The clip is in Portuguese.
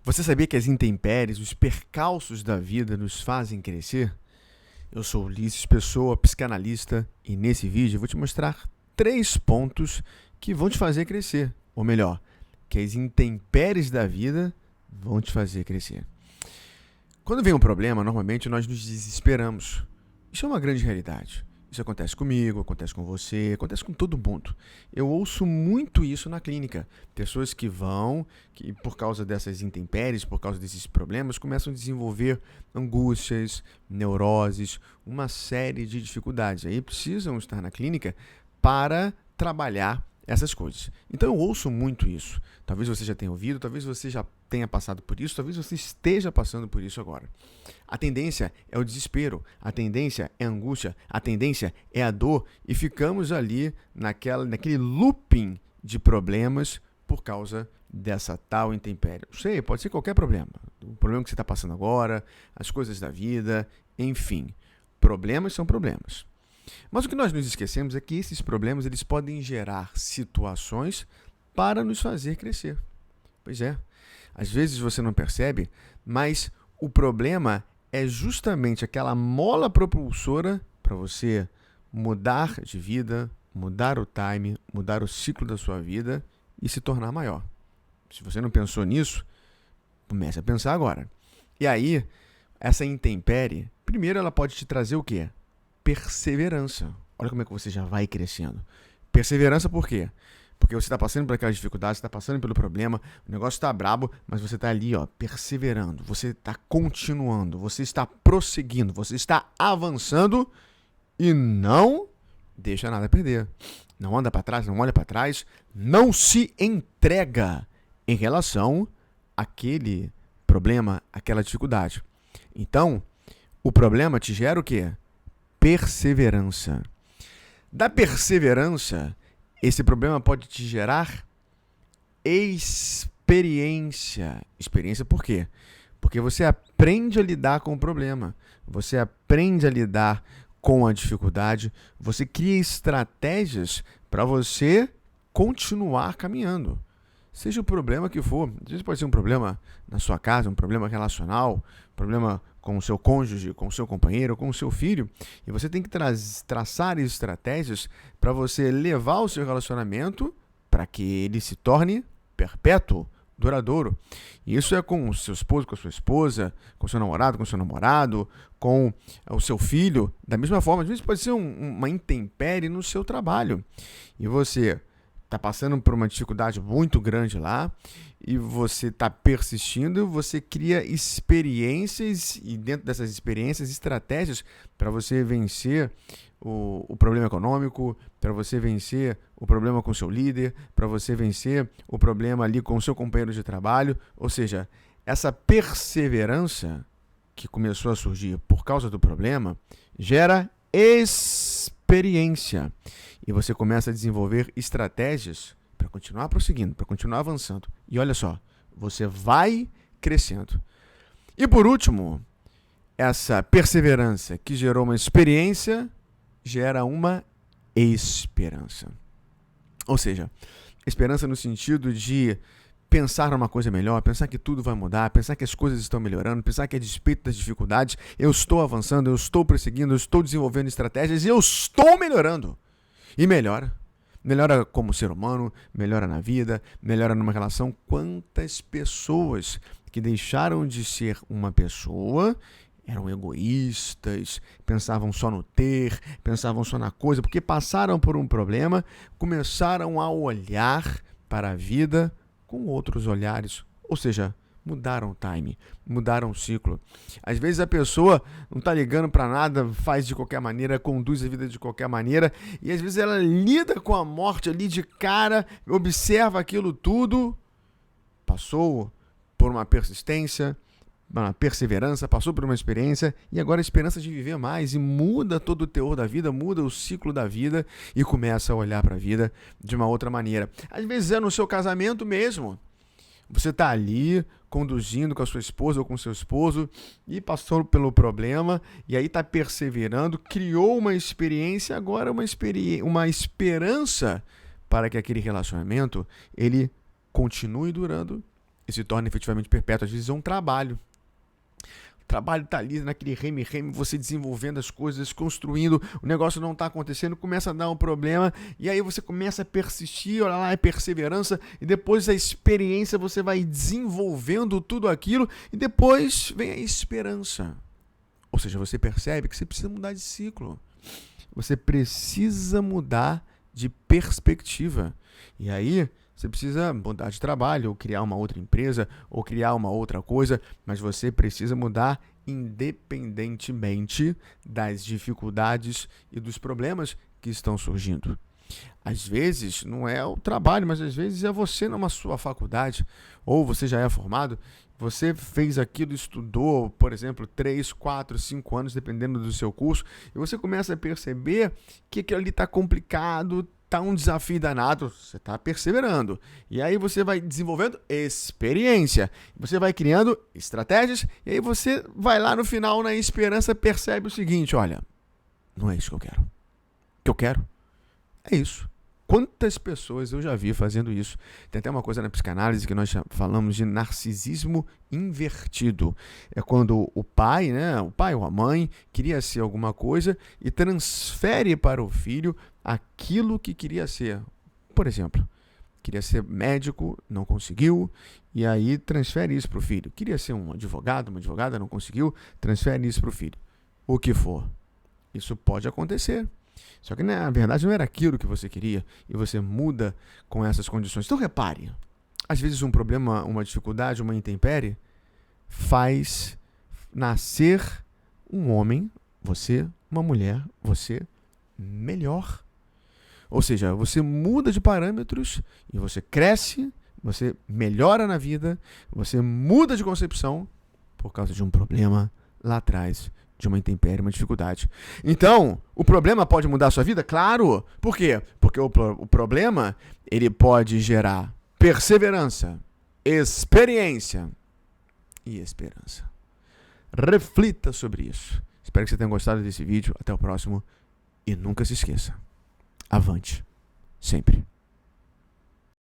Você sabia que as intempéries, os percalços da vida nos fazem crescer? Eu sou Ulisses Pessoa, psicanalista, e nesse vídeo eu vou te mostrar 3 pontos que vão te fazer crescer. Ou melhor, que as intempéries da vida vão te fazer crescer. Quando vem um problema, normalmente nós nos desesperamos. Isso é uma grande realidade. Isso acontece comigo, acontece com você, acontece com todo mundo. Eu ouço muito isso na clínica. Pessoas que por causa dessas intempéries, por causa desses problemas, começam a desenvolver angústias, neuroses, uma série de dificuldades. Aí precisam estar na clínica para trabalhar essas coisas. Então eu ouço muito isso. Talvez você já tenha ouvido, talvez você já tenha passado por isso, talvez você esteja passando por isso agora. A tendência é o desespero, a tendência é a angústia, a tendência é a dor e ficamos ali naquele looping de problemas por causa dessa tal intempérie. Não sei, pode ser qualquer problema. O problema que você está passando agora, as coisas da vida, enfim. Problemas são problemas. Mas o que nós nos esquecemos é que esses problemas eles podem gerar situações para nos fazer crescer. Pois é, às vezes você não percebe, mas o problema é justamente aquela mola propulsora para você mudar de vida, mudar o time, mudar o ciclo da sua vida e se tornar maior. Se você não pensou nisso, comece a pensar agora. E aí, essa intempérie, primeiro ela pode te trazer o quê? Perseverança. Olha como é que você já vai crescendo. Perseverança por quê? Porque você está passando por aquelas dificuldades, você está passando pelo problema, o negócio está brabo, mas você está ali, perseverando, você está continuando, você está prosseguindo, você está avançando e não deixa nada perder. Não anda para trás, não olha para trás, não se entrega em relação àquele problema, àquela dificuldade. Então, o problema te gera o quê? Perseverança. Da perseverança, esse problema pode te gerar experiência. Experiência por quê? Porque você aprende a lidar com o problema, você aprende a lidar com a dificuldade, você cria estratégias para você continuar caminhando. Seja o problema que for, às vezes pode ser um problema na sua casa, um problema relacional, um problema com o seu cônjuge, com o seu companheiro, com o seu filho, e você tem que traçar estratégias para você levar o seu relacionamento para que ele se torne perpétuo, duradouro. E isso é com o seu esposo, com a sua esposa, com o seu namorado, com o seu filho. Da mesma forma, às vezes pode ser uma intempérie no seu trabalho. E você está passando por uma dificuldade muito grande lá e você está persistindo, você cria experiências e dentro dessas experiências, estratégias para você vencer o problema econômico, para você vencer o problema com o seu líder, para você vencer o problema ali com o seu companheiro de trabalho. Ou seja, essa perseverança que começou a surgir por causa do problema gera experiência. E você começa a desenvolver estratégias para continuar prosseguindo, para continuar avançando. E olha só, você vai crescendo. E por último, essa perseverança que gerou uma experiência, gera uma esperança. Ou seja, esperança no sentido de pensar numa coisa melhor, pensar que tudo vai mudar, pensar que as coisas estão melhorando, pensar que a despeito das dificuldades, eu estou avançando, eu estou prosseguindo, eu estou desenvolvendo estratégias e eu estou melhorando. E melhora. Melhora como ser humano, melhora na vida, melhora numa relação. Quantas pessoas que deixaram de ser uma pessoa eram egoístas, pensavam só no ter, pensavam só na coisa, porque passaram por um problema, começaram a olhar para a vida com outros olhares. Ou seja, mudaram o time, mudaram o ciclo. Às vezes a pessoa não está ligando para nada, faz de qualquer maneira, conduz a vida de qualquer maneira, e às vezes ela lida com a morte ali de cara, observa aquilo tudo, passou por uma persistência, uma perseverança, passou por uma experiência, e agora a esperança de viver mais, e muda todo o teor da vida, muda o ciclo da vida, e começa a olhar para a vida de uma outra maneira. Às vezes é no seu casamento mesmo. Você está ali conduzindo com a sua esposa ou com o seu esposo e passou pelo problema e aí está perseverando, criou uma experiência, agora uma esperança para que aquele relacionamento ele continue durando e se torna efetivamente perpétuo. Às vezes é um trabalho. O trabalho está ali naquele reme-reme, você desenvolvendo as coisas, construindo, o negócio não está acontecendo, começa a dar um problema, e aí você começa a persistir, olha lá, é perseverança, e depois a experiência, você vai desenvolvendo tudo aquilo, e depois vem a esperança. Ou seja, você percebe que você precisa mudar de ciclo. Você precisa mudar de perspectiva. E aí, você precisa mudar de trabalho, ou criar uma outra empresa, ou criar uma outra coisa, mas você precisa mudar independentemente das dificuldades e dos problemas que estão surgindo. Às vezes não é o trabalho, mas às vezes é você numa sua faculdade, ou você já é formado, você fez aquilo, estudou, por exemplo, 3, 4, 5 anos, dependendo do seu curso, e você começa a perceber que aquilo ali está complicado, está um desafio danado, você está perseverando. E aí você vai desenvolvendo experiência, você vai criando estratégias, e aí você vai lá no final, na esperança, percebe o seguinte, olha, não é isso que eu quero. O que eu quero é isso. Quantas pessoas eu já vi fazendo isso? Tem até uma coisa na psicanálise que nós falamos de narcisismo invertido. É quando o pai, ou a mãe, queria ser alguma coisa e transfere para o filho aquilo que queria ser. Por exemplo, queria ser médico, não conseguiu, e aí transfere isso para o filho. Queria ser um advogado, uma advogada, não conseguiu, transfere isso para o filho. O que for. Isso pode acontecer. Só que, na verdade, não era aquilo que você queria e você muda com essas condições. Então, repare, às vezes um problema, uma dificuldade, uma intempérie faz nascer um homem, você, uma mulher, você, melhor. Ou seja, você muda de parâmetros e você cresce, você melhora na vida, você muda de concepção por causa de um problema lá atrás, de uma intempérie, uma dificuldade. Então, o problema pode mudar a sua vida? Claro! Por quê? Porque o problema, ele pode gerar perseverança, experiência e esperança. Reflita sobre isso. Espero que você tenha gostado desse vídeo. Até o próximo. E nunca se esqueça. Avante. Sempre.